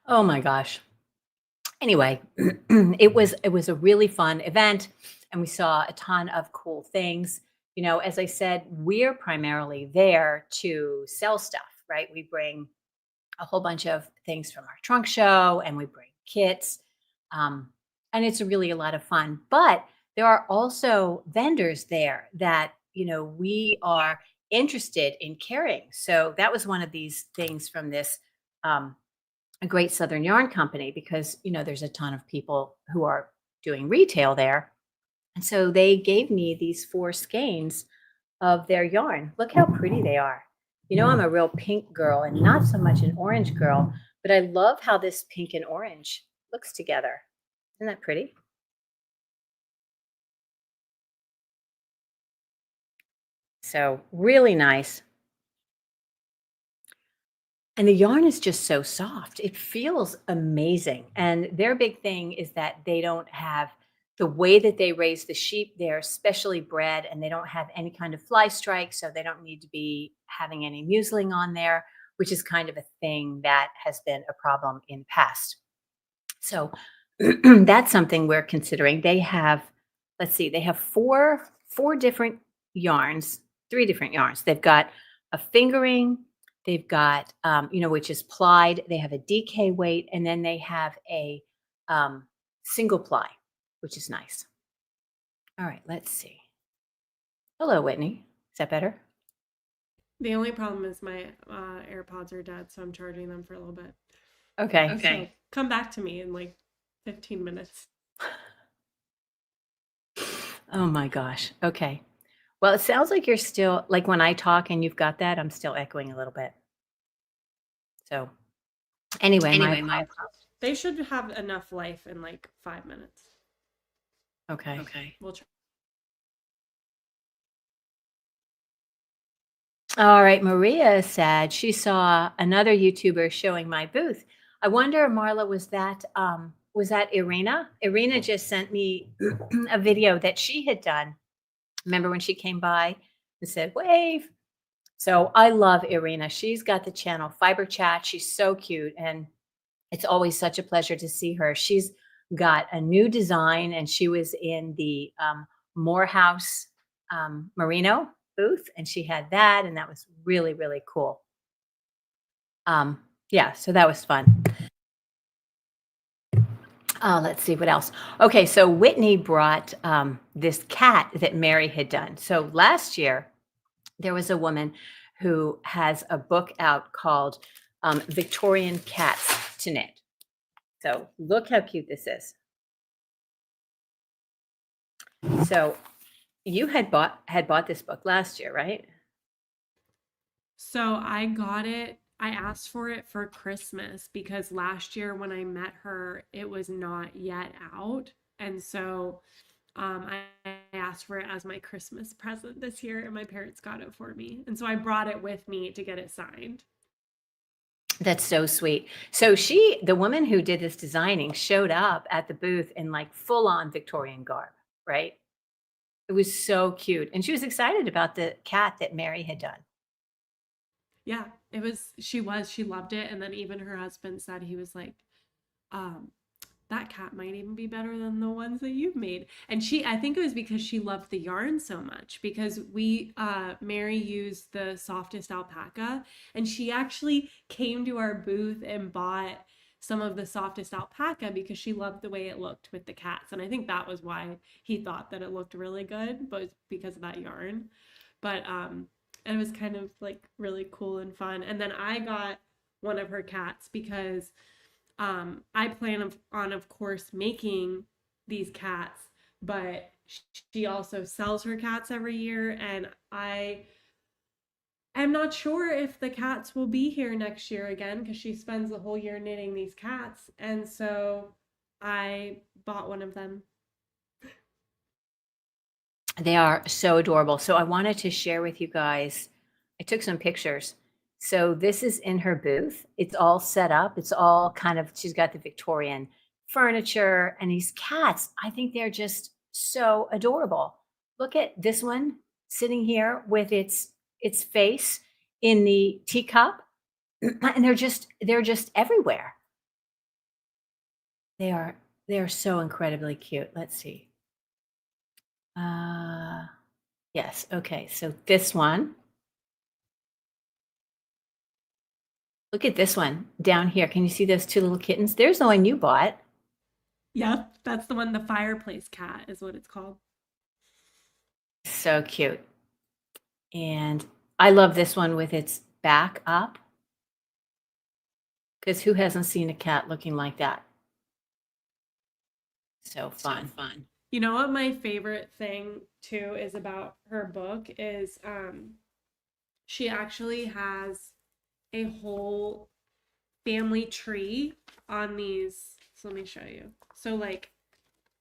Oh my gosh. Anyway, it was a really fun event, and we saw a ton of cool things. As I said, we're primarily there to sell stuff, right? We bring a whole bunch of things from our trunk show, and we bring kits, um, and it's really a lot of fun. But there are also vendors there that we are interested in carrying. So that was one of these things from this. Um, a Great Southern Yarn Company, because there's a ton of people who are doing retail there. And so they gave me these 4 skeins of their yarn. Look how pretty they are. I'm a real pink girl and not so much an orange girl, but I love how this pink and orange looks together. Isn't that pretty? So really nice. And the yarn is just so soft. It feels amazing. And their big thing is that they don't have the way that they raise the sheep, they're specially bred and they don't have any kind of fly strike. So they don't need to be having any museling on there, which is kind of a thing that has been a problem in the past. So that's something we're considering. They have, let's see, they have four different yarns, 3 different yarns. They've got a fingering, they've got which is plied. They have a DK weight, and then they have a single ply, which is nice. All right, let's see. Hello, Whitney. Is that better? The only problem is my AirPods are dead, so I'm charging them for a little bit. Okay. Okay. So come back to me in like 15 minutes. Oh my gosh. Okay. Well, it sounds like you're still like when I talk and you've got that, I'm still echoing a little bit. So anyway, my Anyway, my apologies. They should have enough life in like 5 minutes. Okay. Okay. We'll try. All right. Maria said she saw another YouTuber showing my booth. I wonder, Marla, was that Irina? Irina just sent me a video that she had done. Remember when she came by and said, wave? So I love Irina. She's got the channel Fiber Chat. She's so cute. And it's always such a pleasure to see her. She's got a new design, and she was in the Morehouse Merino booth, and she had that, and that was really, really cool. Yeah, so that was fun. Let's see what else. Okay, so Whitney brought this cat that Mary had done. So last year, there was a woman who has a book out called Victorian Cats to Knit. So look how cute this is. So you had bought this book last year, right? So I got it. I asked for it for Christmas because last year when I met her, it was not yet out. And so I asked for it as my Christmas present this year, and my parents got it for me. And so I brought it with me to get it signed. That's so sweet. So the woman who did this designing, showed up at the booth in like full on Victorian garb, right? It was so cute. And she was excited about the cat that Mary had done. Yeah, she loved it. And then even her husband said, he was like, um, that cat might even be better than the ones that you've made. And I think it was because she loved the yarn so much, because Mary used the softest alpaca, and she actually came to our booth and bought some of the softest alpaca because she loved the way it looked with the cats. And I think that was why he thought that it looked really good, but because of that yarn. But and it was kind of like really cool and fun. And then I got one of her cats because I plan on, of course, making these cats, but she also sells her cats every year, and I am not sure if the cats will be here next year again because she spends the whole year knitting these cats, and so I bought one of them. They are so adorable. So I wanted to share with you guys. I took some pictures. So this is in her booth. It's all set up. It's all kind of, she's got the Victorian furniture and these cats. I think they're just so adorable. Look at this one sitting here with its face in the teacup. And they're just everywhere. They are so incredibly cute. Let's see. Yes. Okay. So this one, look at this one down here. Can you see those two little kittens? There's the one you bought. Yep, that's the one, the fireplace cat is what it's called. So cute. And I love this one with its back up because who hasn't seen a cat looking like that? So fun. You know what my favorite thing too is about her book is she actually has a whole family tree on these. So let me show you. So like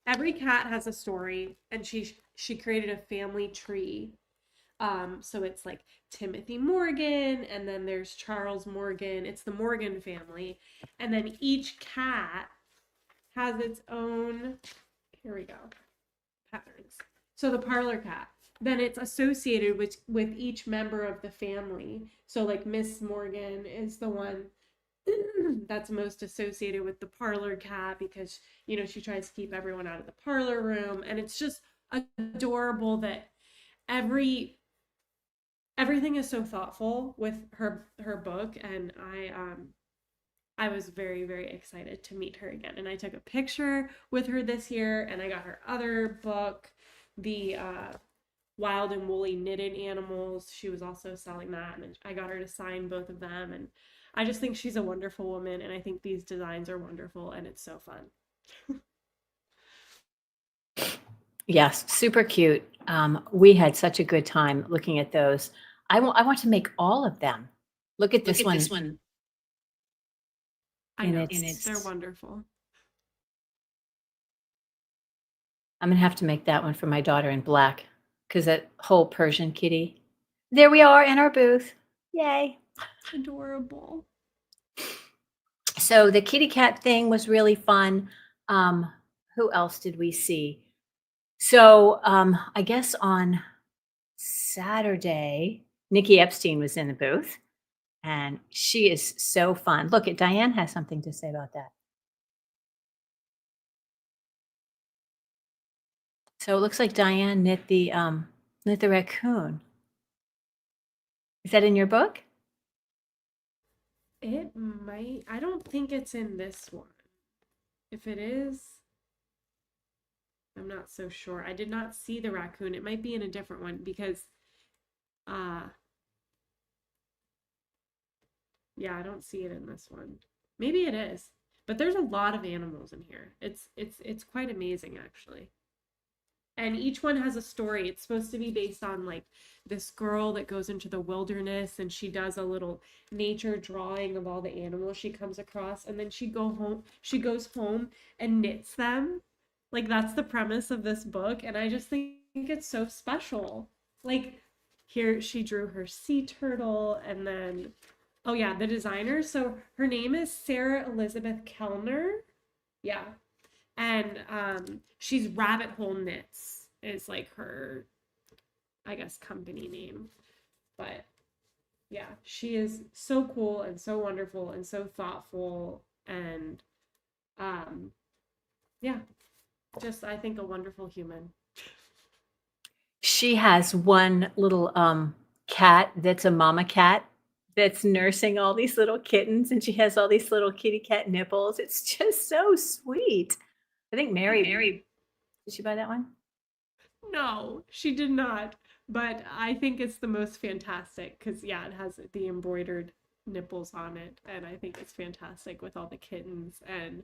every cat has a story and she created a family tree. So it's like Timothy Morgan and then there's Charles Morgan. It's the Morgan family. And then each cat has its own, here we go, patterns. So the parlor cat, then it's associated with each member of the family. So like Miss Morgan is the one that's most associated with the parlor cat because she tries to keep everyone out of the parlor room, and it's just adorable that everything is so thoughtful with her book. And I was very, very excited to meet her again. And I took a picture with her this year, and I got her other book, the Wild and Woolly Knitted Animals. She was also selling that, and I got her to sign both of them. And I just think she's a wonderful woman, and I think these designs are wonderful, and it's so fun. Yes, super cute. We had such a good time looking at those. I want to make all of them. Look at this one. I And know, it's they're wonderful. I'm gonna have to make that one for my daughter in black because that whole Persian kitty. There we are in our booth. Yay. Adorable. So the kitty cat thing was really fun. Who else did we see? So I guess on Saturday, Nikki Epstein was in the booth, and she is so fun. Look, at Diane has something to say about that. So it looks like Diane knit the raccoon. Is that in your book? It might, I don't think it's in this one. If it is, I'm not so sure. I did not see the raccoon. It might be in a different one because uh yeah, I don't see it in this one. Maybe it is. But there's a lot of animals in here. It's quite amazing actually. And each one has a story. It's supposed to be based on like this girl that goes into the wilderness and she does a little nature drawing of all the animals she comes across, and then she goes home and knits them. Like that's the premise of this book, and I just think it's so special. Like here she drew her sea turtle, and then oh yeah, the designer. So her name is Sarah Elizabeth Kellner. Yeah, and she's Rabbit Hole Knits is like her, I guess, company name. But yeah, she is so cool and so wonderful and so thoughtful, and um yeah, just I think a wonderful human. She has one little cat that's a mama cat that's nursing all these little kittens, and she has all these little kitty cat nipples. It's just so sweet. I think Mary, did she buy that one? No, she did not. But I think it's the most fantastic because, yeah, it has the embroidered nipples on it. And I think it's fantastic with all the kittens. And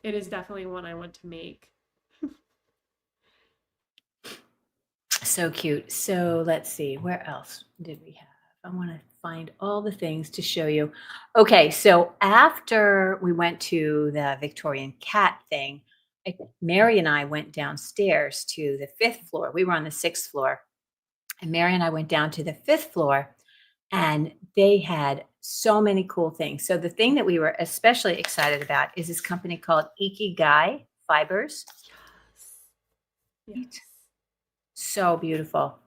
it is definitely one I want to make. So cute. So let's see, where else did we have? I want to find all the things to show you. Okay, so after we went to the Victorian cat thing, Mary and I went downstairs to the fifth floor. We were on the sixth floor, and Mary and I went down to the fifth floor, and they had so many cool things. So the thing that we were especially excited about is this company called Ikigai Fibers. Yes. Yes. So beautiful.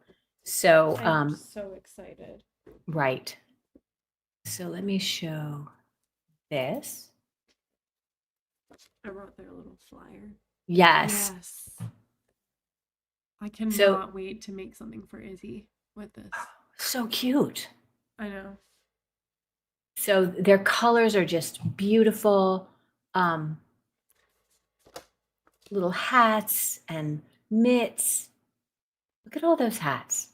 So I'm so excited. right. So let me show this. I wrote their little flyer. Yes. Yes. I So cannot wait to make something for Izzy with this. so cute. I know. So their colors are just beautiful. Um, Little hats and mitts. Look at all those hats.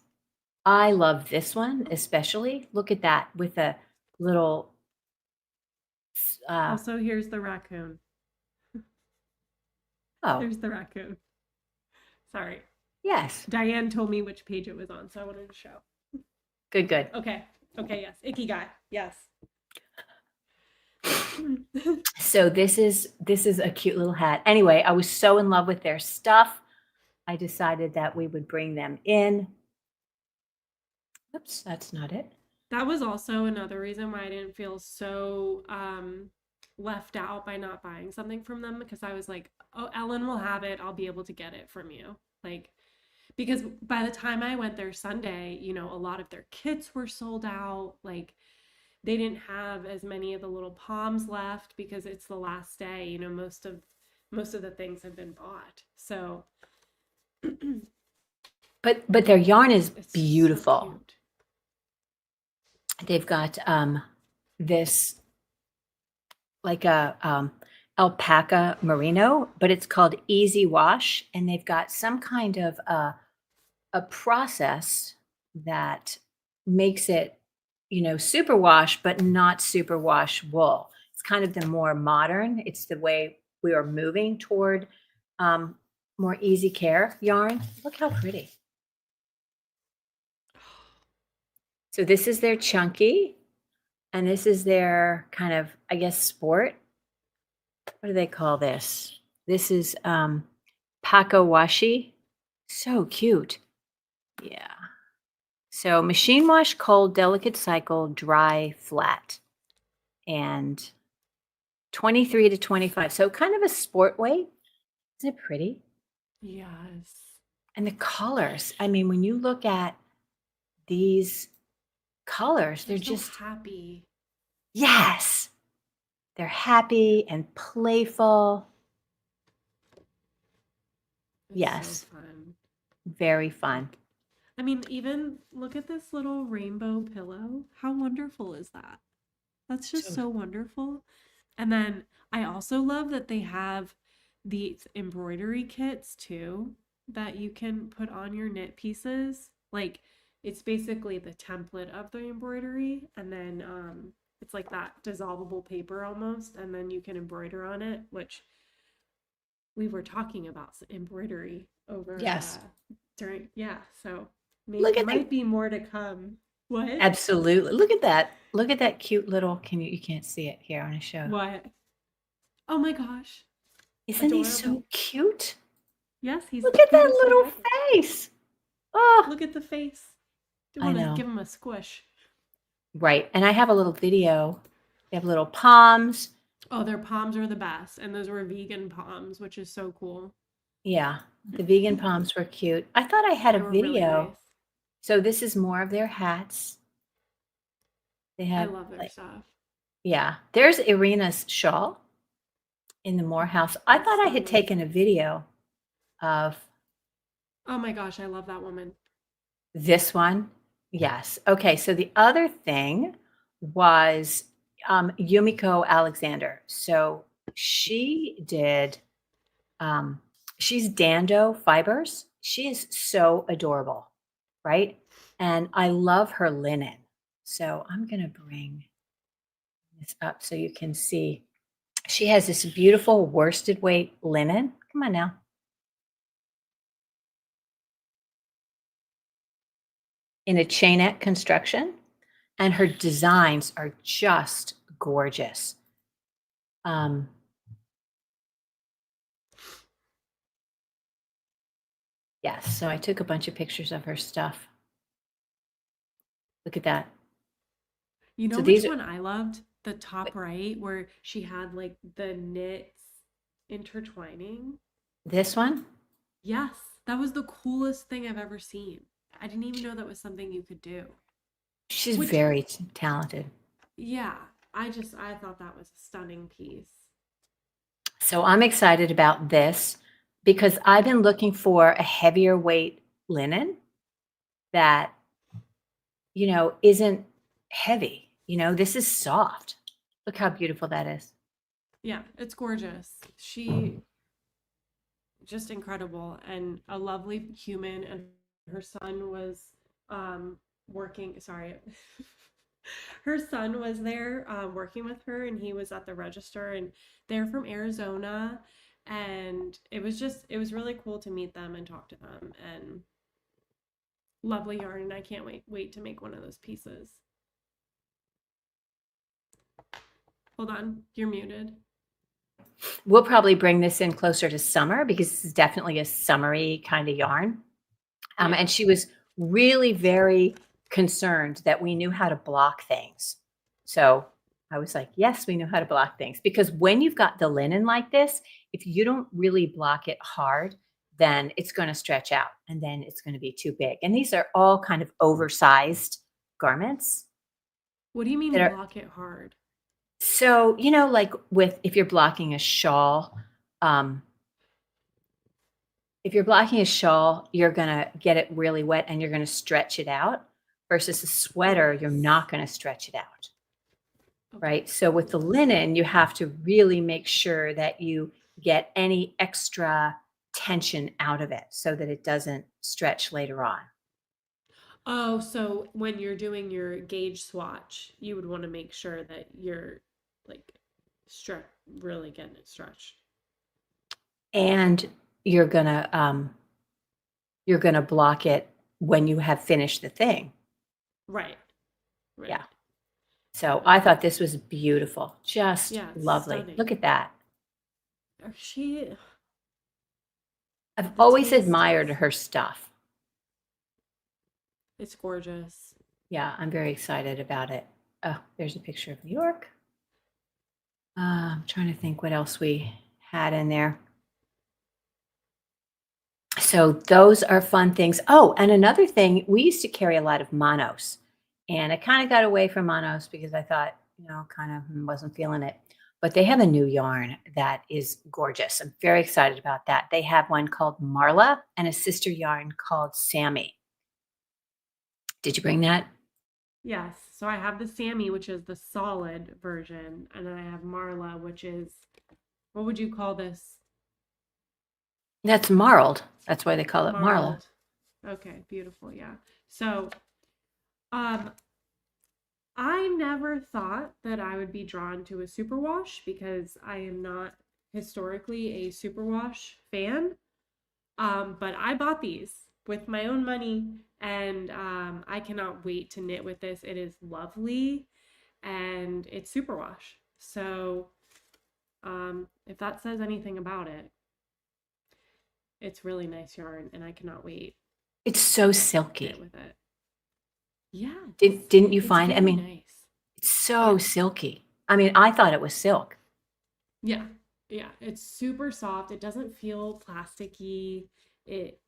I love this one especially. Look at that with a little. Uh, Also, here's the raccoon. oh, There's the raccoon. Sorry. yes. Diane told me which page it was on, so I wanted to show. Good, good. Okay. Okay, yes. Icky guy. Yes. So this is a cute little hat. Anyway, I was so in love with their stuff. I decided that we would bring them in. Oops, that's not it. That was also another reason why I didn't feel so left out by not buying something from them, because I was like, "Oh, Ellen will have it. I'll be able to get it from you." Like, because by the time I went there Sunday, a lot of their kits were sold out. Like, they didn't have as many of the little palms left because it's the last day. Most of the things have been bought. So But their yarn is it's so beautiful. cute. They've got this like a alpaca merino, but it's called Easy Wash, and they've got some kind of a process that makes it, superwash, but not superwash wool. It's kind of the more modern. It's the way we are moving toward um, more easy care yarn. Look how pretty. So this is their chunky, and this is their kind of, I guess, sport. What do they call this? This is Pakawashi. So cute. Yeah. So machine wash, cold, delicate cycle, dry, flat. And 23 to 25. So kind of a sport weight. Isn't it pretty? Yes. And the colors. I mean, when you look at these colors, They're they're so just, happy. yes. They're happy and playful. It's Yes. so fun. Very fun. I mean, even look at this little rainbow pillow. How wonderful is that? That's just So so wonderful. And then I also love that they have these embroidery kits too that you can put on your knit pieces. Like, it's basically the template of the embroidery, and then it's like that dissolvable paper almost, and then you can embroider on it, which we were talking about embroidery over yes. during, yeah, so Look at that. might be more to come. What? Absolutely. Look at that. Look at that cute little, you can't see it here on a show. What? Oh my gosh. Isn't he Adorable. so cute? Yes, he's Look the at that cutest thing little ever. face. Oh, Look at the face. Do you I want to know. give him a squish? Right. And I have a little video. They have little palms. Oh, their palms are the best. And those were vegan palms, which is so cool. Yeah. The vegan palms were cute. I thought I had They a were really video. nice. So this is more of their hats. They I have love their like, stuff. yeah. There's Irina's shawl in the Moore house. I That's thought I so had nice. taken a video of Oh my gosh, I love that woman. this one. Yes. Okay. So the other thing was Yumiko Alexander. So she did, she's Dando Fibers. She is so adorable, right? And I love her linen. So I'm going to bring this up so you can see. She has this beautiful worsted weight linen. Come on now. In a chainette construction, and her designs are just gorgeous. Um, yes, so I took a bunch of pictures of her stuff. Look at that. You know So which these are one I loved? The top right, where she had like the knits intertwining. this one. Yes, that was the coolest thing I've ever seen. I didn't even know that was something you could do. She's Which, very talented. yeah, I thought that was a stunning piece. So I'm excited about this because I've Yeah. been looking for a heavier weight linen that, isn't heavy. This is soft. Look how beautiful that is. Yeah, it's gorgeous. She just incredible and a lovely human, and her son was working, sorry. Her son was there working with her, and he was at the register, and they're from Arizona, and it was really cool to meet them and talk to them, and lovely yarn, and I can't wait to make one of those pieces. Hold on, you're muted. We'll probably bring this in closer to summer because this is definitely a summery kind of yarn. Yeah. And she was really very concerned that we knew how to block things. So I was like, yes, we know how to block things. Because when you've got the linen like this, if you don't really block it hard, then it's going to stretch out and then it's going to be too big. And these are all kind of oversized garments What do you mean that are block it hard? so, like with if you're blocking a shawl, um, if you're blocking a shawl, you're gonna get it really wet and you're gonna stretch it out versus a sweater, you're Yes. not gonna stretch it out, Okay. right? So with the linen, you have to really make sure that you get any extra tension out of it so that it doesn't stretch later on. Oh, so when you're doing your gauge swatch, you would want to make sure that you're like stretch really getting it stretched. And you're gonna um, you're gonna block it when you have finished the thing. Right. Yeah. Right. So I Okay. thought this was beautiful, just Yeah, it's lovely. Look stunning. at that. She I've the always taste admired is her stuff. it's gorgeous. Yeah, I'm very excited about it. Oh, there's a picture of New York. I'm trying to think what else we had in there. So those are fun things. Oh, and another thing, we used to carry a lot of monos, and I kind of got away from monos because I thought, kind of wasn't feeling it. But they have a new yarn that is gorgeous. I'm very excited about that. They have one called Marla and a sister yarn called Sammy. Did you bring that? Yes. So I have the Sammy, which is the solid version, and then I have Marla, which is what would you call this? That's marled. That's why they call it Marla. Marled. Okay, beautiful. Yeah. So, um, I never thought that I would be drawn to a superwash because I am not historically a superwash fan. But I bought these with my own money, and I cannot wait to knit with this. It is lovely and it's superwash. So, if that says anything about it, it's really nice yarn, and I cannot wait It's so to knit silky. with it. Yeah, Didn't you it's find? I very mean, nice. it's so Yeah. silky. I mean, I thought it was silk. Yeah. Yeah. It's super soft. It doesn't feel plasticky. It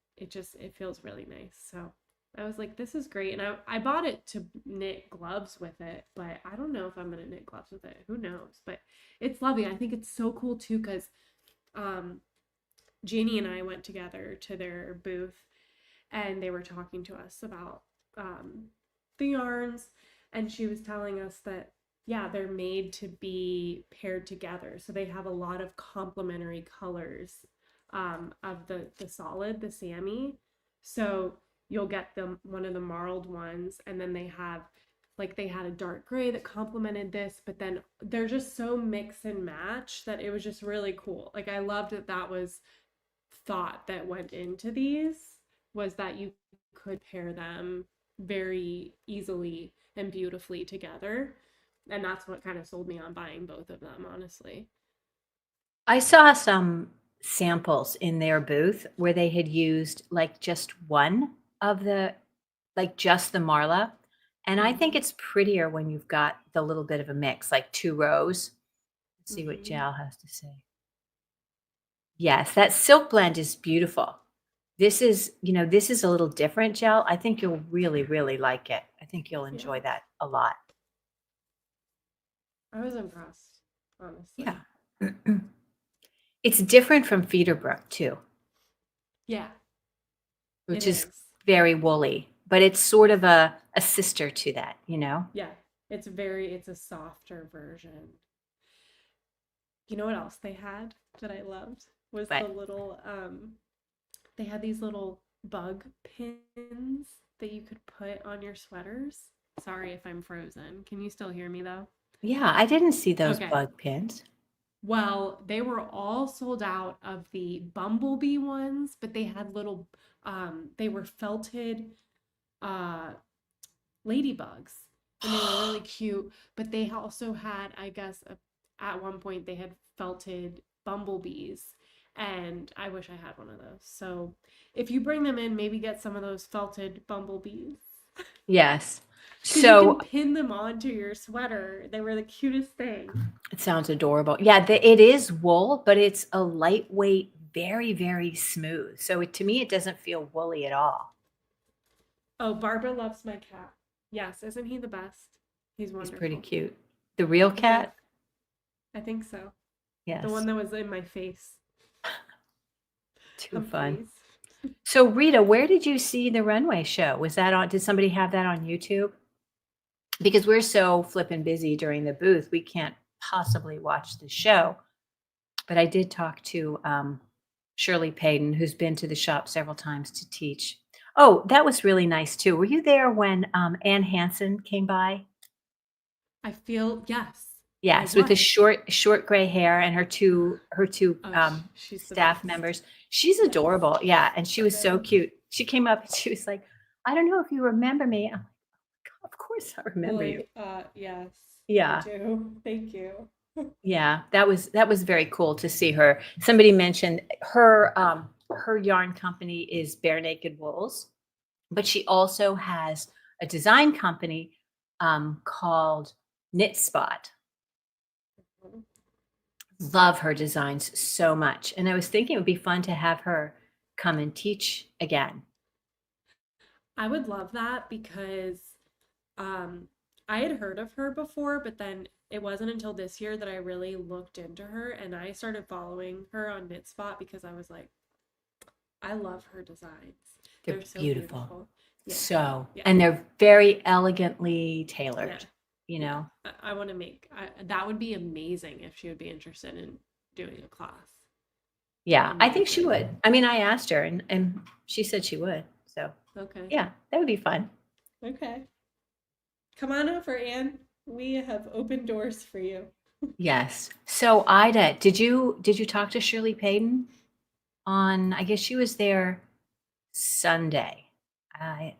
feels really nice. So I was like, this is great. And I bought it to knit gloves with it, but I don't know if I'm gonna knit gloves with it. Who knows? But it's lovely. I think it's so cool too, because um Jeannie and I went together to their booth, and they were talking to us about um, the yarns, and she was telling us that yeah, they're made to be paired together, so they have a lot of complementary colors of the solid, the Sammy. So you'll get them one of the marled ones, and then they have like they had a dark gray that complemented this, but then they're just so mix and match that it was just really cool. Like I loved that that was thought that went into these, was that you could pair them very easily and beautifully together. And that's what kind of sold me on buying both of them, honestly. I saw some samples in their booth where they had used like just one of the, like just the Marla. And I think Mm-hmm. it's prettier when you've got the little bit of a mix, like two rows. Let's see what Mm-hmm. Jal has to say. Yes, that silk blend is beautiful. This is a little different, Jel. I think you'll really, really like it. I think you'll enjoy Yeah, that a lot. I was impressed, Yeah. honestly. It's different from Feederbrook too, Yeah, it which is is. very woolly, but it's sort of a sister to that, you know? Yeah, it's a softer version. You know what else they had that I loved was the But little they had these little bug pins that you could put on your sweaters. Sorry if I'm frozen. Can you still hear me though? yeah, I didn't see those Okay. bug pins. Well, they were all sold out of the bumblebee ones, but they had little they were felted uh ladybugs and they were really cute, but they also had, I guess, at one point they had felted bumblebees, and I wish I had one of those. So if you bring them in, maybe get some of those felted bumblebees Yes. because you can So pin them onto your sweater. They were the cutest thing. it sounds adorable. Yeah, it is wool, but it's a lightweight, very, very smooth. So to me, it doesn't feel woolly at all. Oh, Barbara loves my cat. Yes, isn't he the best? He's He's pretty wonderful. cute. The real Okay, cat? I think so. The one Yes. that was in my face. Too fun. Humphreys. So Rita, where did you see the runway show? Was that on, did somebody have that on YouTube? Because we're so flippin' busy during the booth, we can't possibly watch the show. But I did talk to Shirley Payton, who's been to the shop several times to teach. Oh, that was really nice too. Were you there when Ann Hansen came by? I feel, yes, I Yes, with the was. short gray hair and her two Oh, she's the staff best. members. She's Yes, adorable. Yeah, and she I was so know. cute. She came up and she was like, "I don't know if you remember me." I'm like, "Of course I remember you." Like, yes, I Yeah. do. Thank you. Yeah, that was very cool to see her. Somebody mentioned her yarn company is Bare Naked Wools, but she also has a design company called Knit Spot. Love her designs so much. And I was thinking it would be fun to have her come and teach again. I would love that because um, I had heard of her before, but then it wasn't until this year that I really looked into her and I started following her on Knitspot because I was like, I love her designs. They're They're so beautiful. beautiful. Yeah, So, yeah, and they're very elegantly yeah, tailored, you yeah. know? I want to that would be amazing if she would be interested in doing a class. Yeah, I think she Amazing. would. I mean, I asked her and she said she would. So, Okay. yeah, that would be fun. Okay. Come on over, Anne. We have open doors for you. Yes. So, Ida, did you talk to Shirley Payton on, I guess she was there Sunday. I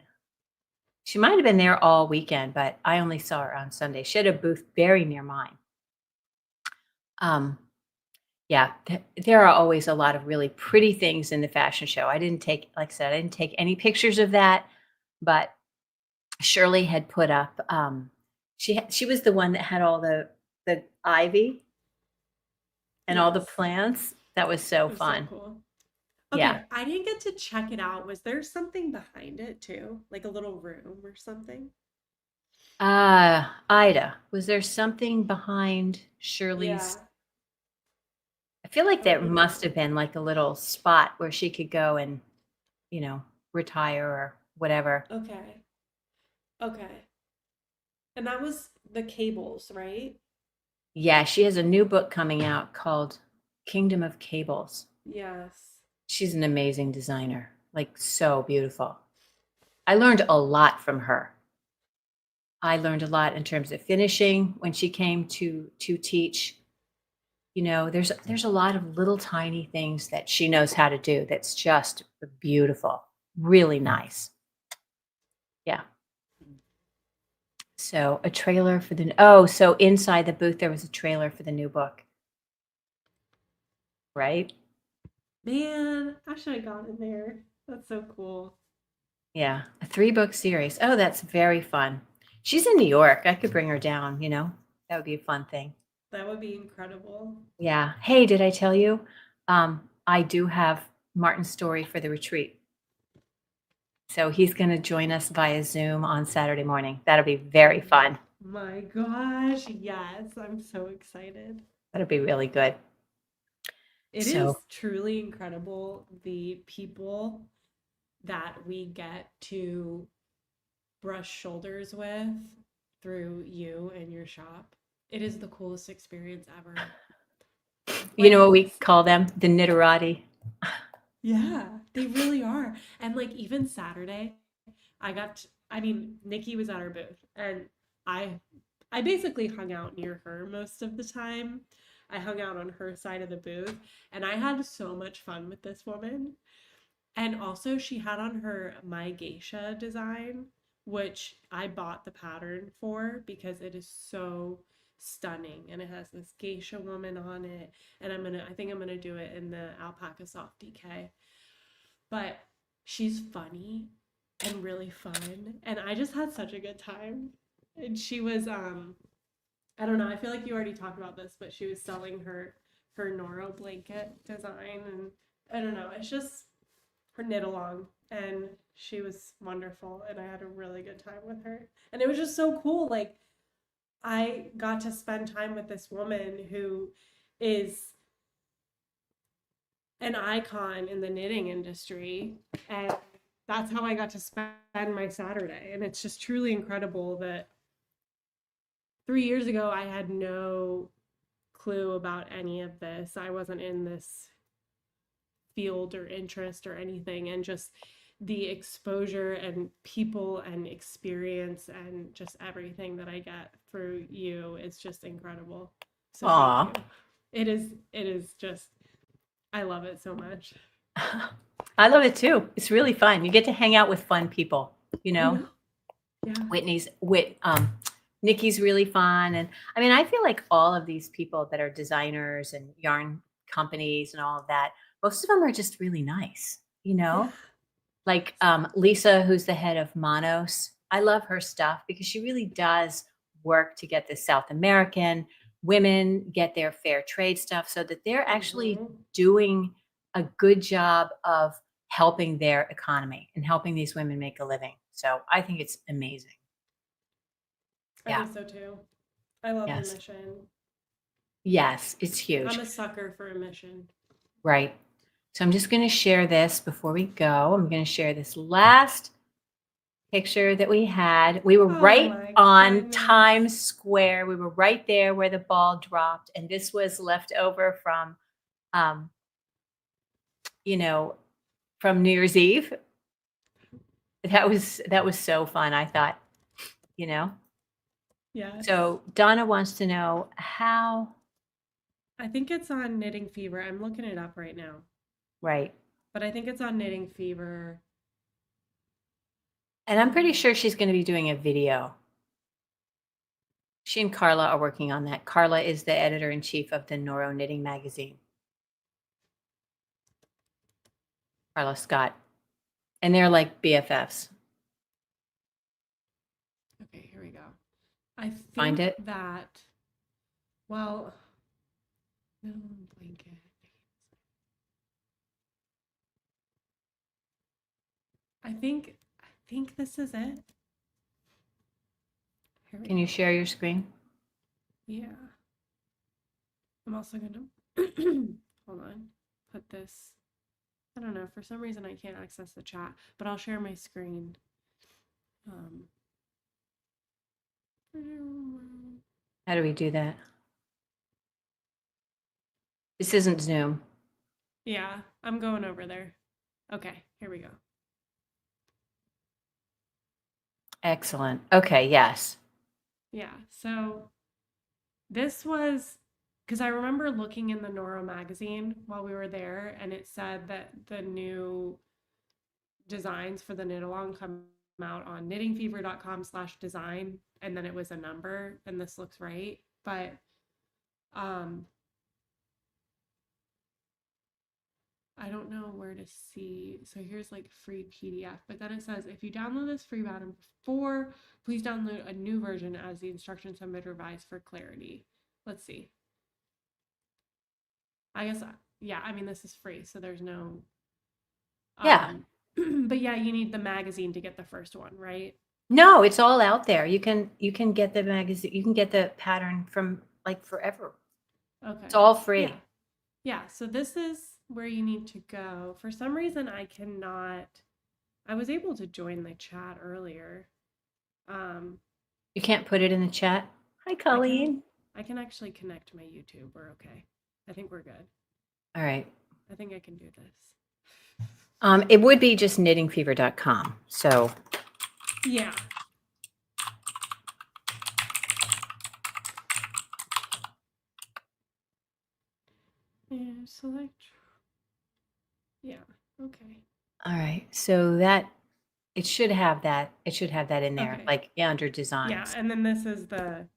She might have been there all weekend, but I only saw her on Sunday. She had a booth very near mine. Um, yeah, there are always a lot of really pretty things in the fashion show. I didn't take, like I said, I didn't take any pictures of that, but Shirley had put up. She was the one that had all the ivy and all the Yes. plants. That was so It was so fun. cool. Yeah. Okay, I didn't get to check it out. Was there something behind it too? Like a little room or something? Ida, was there something behind Yeah, Shirley's? I feel like a there little. must have been like a little spot where she could go and, you know, retire or whatever. Okay. Okay. And that was the cables, right? Yeah, she has a new book coming out called Kingdom of Cables. Yes. She's an amazing designer, like so beautiful. I learned a lot from her. I learned a lot in terms of finishing when she came to teach. You know, there's a lot of little tiny things that she knows how to do that's just beautiful, really nice. Yeah. So a trailer for so inside the booth there was a trailer for the new book, right? Man, I should have gone in there. That's so cool. Yeah, a 3-book series. Oh, that's very fun. She's in New York. I could bring her down, you know. That would be a fun thing. That would be incredible. Yeah. Hey, did I tell you? I do have Martin's story for the retreat. So he's going to join us via Zoom on Saturday morning. That'll be very fun. My gosh, yes, I'm so excited. That'll be really good. It So, is truly incredible the people that we get to brush shoulders with through you and your shop. It is the coolest experience ever. you know Like, what we call them? The Nitterati. yeah, they really are. And like even Saturday, I mean, Nikki was at our booth and I I basically hung out near her most of the time. I hung out on her side of the booth and I had so much fun with this woman. And also, she had on her My Geisha design, which I bought the pattern for because it is so stunning and it has this geisha woman on it. And I think I'm gonna do it in the alpaca soft DK. But she's funny and really fun. And I just had such a good time. And she was, I don't know, I feel like you already talked about this, but she was selling her Norö blanket design. And I don't know, it's just her knit along and she was wonderful and I had a really good time with her. And it was just so cool. Like I got to spend time with this woman who is an icon in the knitting industry and that's how I got to spend my Saturday. And it's just truly incredible that 3 years ago I had no clue about any of this. I wasn't in this field or interest or anything, and just the exposure and people and experience and just everything that I get through you is just incredible. So thank Aw. you. It is just I love it so much. I love it too. It's really fun. You get to hang out with fun people, you I know? know. Yeah. Whitney's Whit Nikki's really fun. And I mean, I feel like all of these people that are designers and yarn companies and all of that, most of them are just really nice, you Yeah. know? Like Lisa, who's the head of Monos. I love her stuff because she really does work to get the South American women get their fair trade stuff so that they're actually Hmm. doing a good job of helping their economy and helping these women make a living. So I think it's amazing. I Yeah. think so too. I love the Yes. mission. Yes. It's I'm huge. a sucker for a mission. Right. So I'm just going to share this before we go. I'm going to share this last picture that we had. We were Oh right my on goodness. Times Square. We were right there where the ball dropped, and this was left over from, um, you know, from New Year's Eve. That was so fun. I thought, you know. Yes. So Donna wants to know how. I think it's on Knitting Fever. I'm looking it up right now. Right, But I think it's on Knitting Fever. and I'm pretty sure she's going to be doing a video. She and Carla are working on that. Carla is the editor in chief of the Norö Knitting magazine. Carla Scott, and they're like BFFs. Okay, here we go. I Find think it. that, well, no blanket. I think this is it. Here we Can you go. share your screen? Yeah. I'm also gonna hold on. Put this. I don't know. For some reason, I can't access the chat, but I'll share my screen. Um, How do we do that? This isn't Zoom. yeah, I'm going over there. Okay, here we go. Excellent. Okay, yes. Yeah, so this was because I remember looking in the Norö magazine while we were there, and it said that the new designs for the knit along come out on knittingfever.com/design, and then it was a number, and this looks right. But um, I don't know where to see. So here's like free PDF, but then it says if you download this free pattern before, please download a new version as the instructions have been revised for clarity. Let's see. I guess, yeah, I mean, this is free, so there's no, Yeah. but yeah, you need the magazine to get the first one, right? No, it's all out there. You can get the magazine, you can get the pattern from like forever. Okay. It's all Yeah. free. Yeah, so this is where you need to go. For some reason, I cannot. I was able to join the chat earlier. Um, You can't put it in the chat. Hi, I can. Colleen. I can actually connect my YouTube. We're okay. I think we're good. All right. I think I can do this. It would be just knittingfever.com. So Yeah. And select. Yeah. Okay. all right. So that it should have that. It should have that in there, Okay. like under Yeah, designs. and then this is the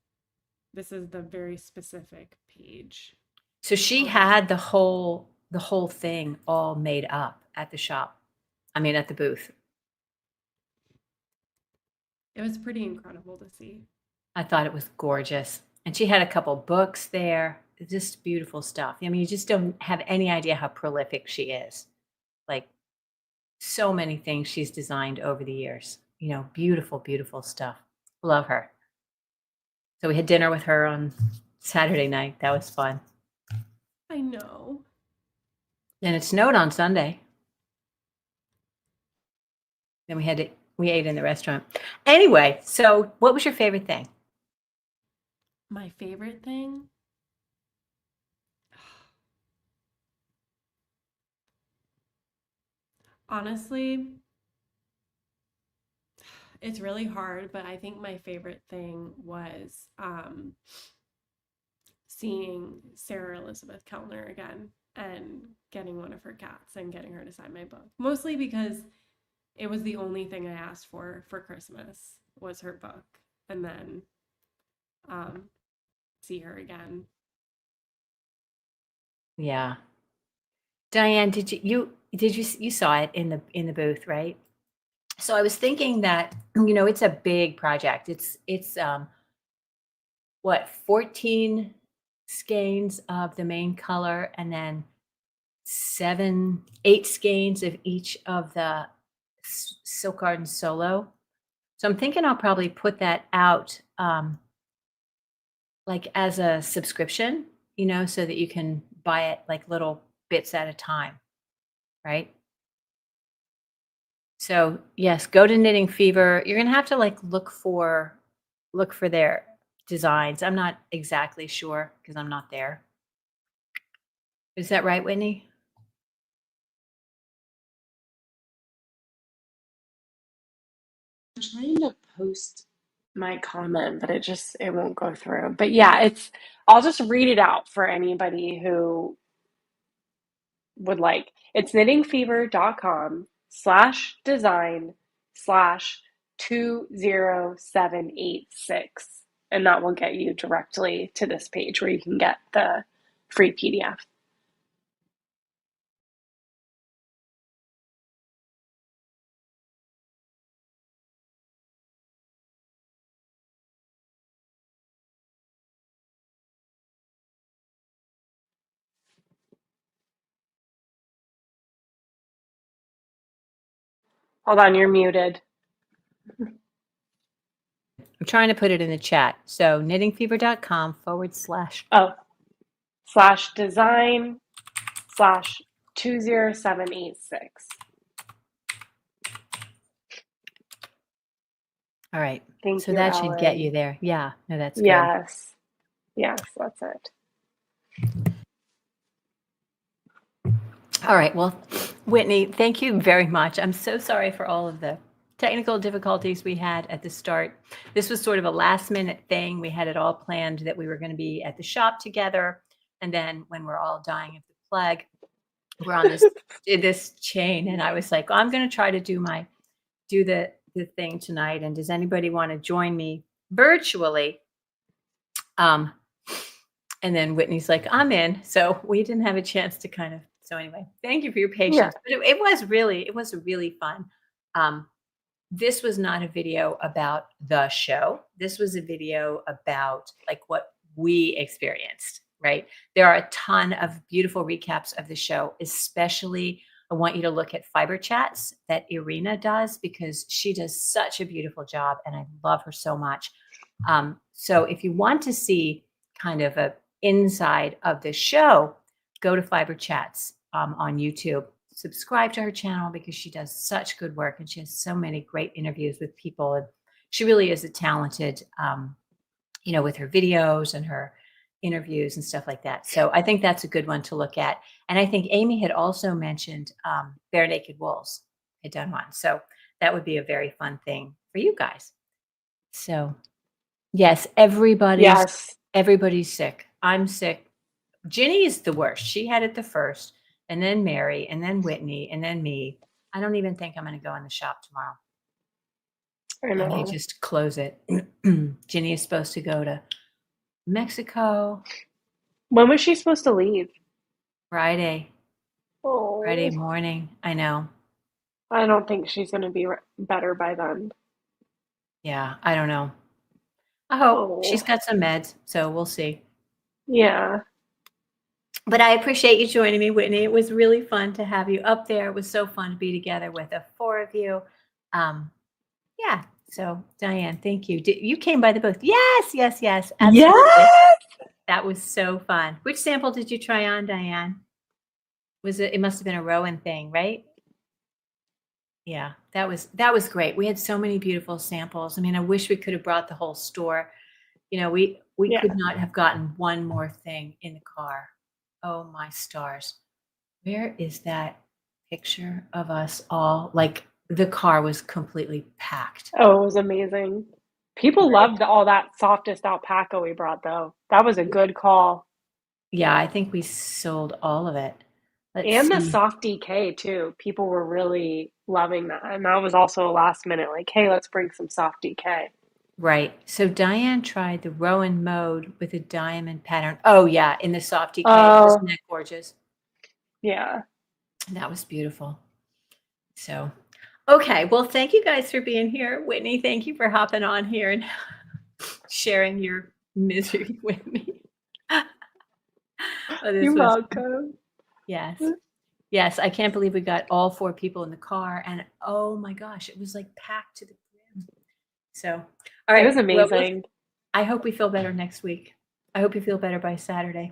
very specific page. So she I'll just had the whole thing all made up at the shop. I mean, at the booth. it was pretty incredible to see. I thought it was gorgeous. And she had a couple books there. Just beautiful stuff. I mean, you just don't have any idea how prolific she is. Like so many things she's designed over the years. Beautiful, beautiful stuff. Love her. So we had dinner with her on Saturday night. That was fun. I know. And it snowed on Sunday. Then we ate in the restaurant. Anyway, so what was your favorite thing? My favorite thing? Honestly, it's really hard, but I think my favorite thing was seeing Sarah Elizabeth Kellner again and getting one of her cats and getting her to sign my book. Mostly because it was the only thing I asked for Christmas was her book, and then see her again. Yeah. Diane, you saw it in the booth, right? So I was thinking that, it's a big project. It's what, 14 skeins of the main color and then 8 skeins of each of the Silk Garden Solo. So I'm thinking I'll probably put that out like as a subscription, so that you can buy it like little bits at a time, right? So yes, go to Knitting Fever. You're gonna have to like look for their designs. I'm not exactly sure because I'm not there. Is that right, Whitney? I'm trying to post my comment, but it won't go through. But yeah, I'll just read it out for anybody who would like. It's knittingfever.com/design/20786. And that will get you directly to this page where you can get the free PDF. Hold on, you're muted. I'm trying to put it in the chat. So knittingfever.com/ Oh, /design/20786. All right. Thank So you, that should get you Ellen. there. Yeah. No, that's good. Yes. Yes, that's it. All right. Well, Whitney, thank you very much. I'm so sorry for all of the technical difficulties we had at the start. This was sort of a last minute thing. We had it all planned that we were going to be at the shop together. And then when we're all dying of the plague, we're on this chain. And I was like, I'm going to try to do the thing tonight. And does anybody want to join me virtually? And then Whitney's like, I'm in. So we didn't have a chance to so anyway, thank you for your patience. Yeah. But it was really fun. This was not a video about the show. This was a video about like what we experienced, right? There are a ton of beautiful recaps of the show, especially I want you to look at Fiber Chats that Irina does because she does such a beautiful job and I love her so much. So if you want to see kind of a inside of the show, go to Fiber Chats on YouTube. Subscribe to her channel because she does such good work and she has so many great interviews with people. And she really is a talented, with her videos and her interviews and stuff like that. So I think that's a good one to look at. And I think Amy had also mentioned Bare Naked Wolves had done one. So that would be a very fun thing for you guys. So yes, Yes. everybody's sick. I'm sick. Ginny is the worst. She had it the first, and then Mary, and then Whitney, and then me. I don't even think I'm going to go in the shop tomorrow. I I may know. just close it. Ginny is supposed to go to Mexico When was she supposed to leave? Friday Oh, morning. I know. I don't think she's going to be better by then. Yeah, I don't know. I hope she's Oh, got some meds, so we'll see. yeah. But I appreciate you joining me, Whitney. It was really fun to have you up there. It was so fun to be together with the four of you. Yeah. So Diane, thank you. You came by the booth. Yes, yes, yes. Absolutely. Yes. That was so fun. Which sample did you try on, Diane? Was it must have been a Rowan thing, right? Yeah, that was great. We had so many beautiful samples. I mean, I wish we could have brought the whole store. We Yeah. could not have gotten one more thing in the car. Oh my stars. Where is that picture of us all? Like the car was completely packed. Oh, it was amazing. People Right. loved all that softest alpaca we brought, though. That was a good call. Yeah, I think we sold all of it. Let's And the see. soft DK, too. People were really loving that. And that was also a last minute, like, hey, let's bring some soft DK. Right. So Diane tried the Rowan mode with a diamond pattern. Oh yeah, in the soft DK. Oh, Wasn't that gorgeous? yeah. That was beautiful. So, okay. Well, thank you guys for being here. Whitney, thank you for hopping on here and sharing your misery with me. Oh, this You're was welcome. yes. Yes, I can't believe we got all four people in the car and oh my gosh, it was like packed to the brim. So, all It right. was amazing. I hope we feel better next week. I hope you feel better by Saturday.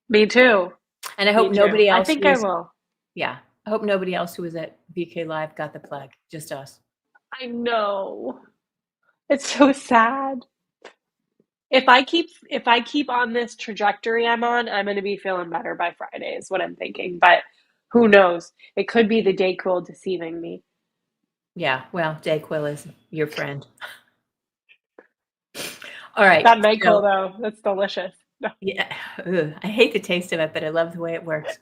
Me too. And I Me hope too. nobody I else think who I was will. yeah. I hope nobody else who was at BK Live got the plague. Just us. I know. It's so sad. If I keep on this trajectory I'm on, I'm gonna be feeling better by Friday, is what I'm thinking. But who knows? It could be the Dayquil deceiving me. Yeah, well, Dayquil is your friend. All right. That NyQuil So, though, that's delicious. yeah, ugh, I hate the taste of it, but I love the way it works.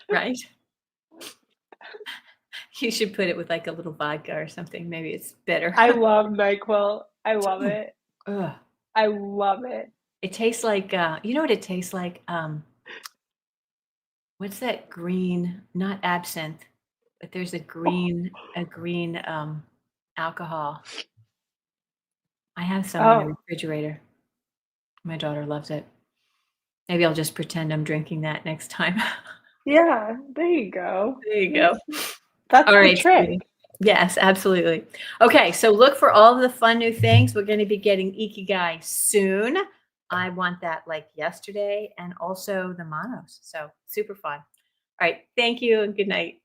Right? You should put it with like a little vodka or something. Maybe it's better. I love NyQuil. I love it. Ugh. I love it. It tastes like you know what it tastes like? What's that green, not absinthe, but there's a green alcohol. I have some in the Oh, refrigerator. My daughter loves it. Maybe I'll just pretend I'm drinking that next time. yeah. There you go. There you go. That's All the right, trick. sweetie. Yes, absolutely. Okay, so look for all of the fun new things. We're going to be getting Ikigai soon. I want that like yesterday and also the Manos. So super fun. All right, thank you and good night.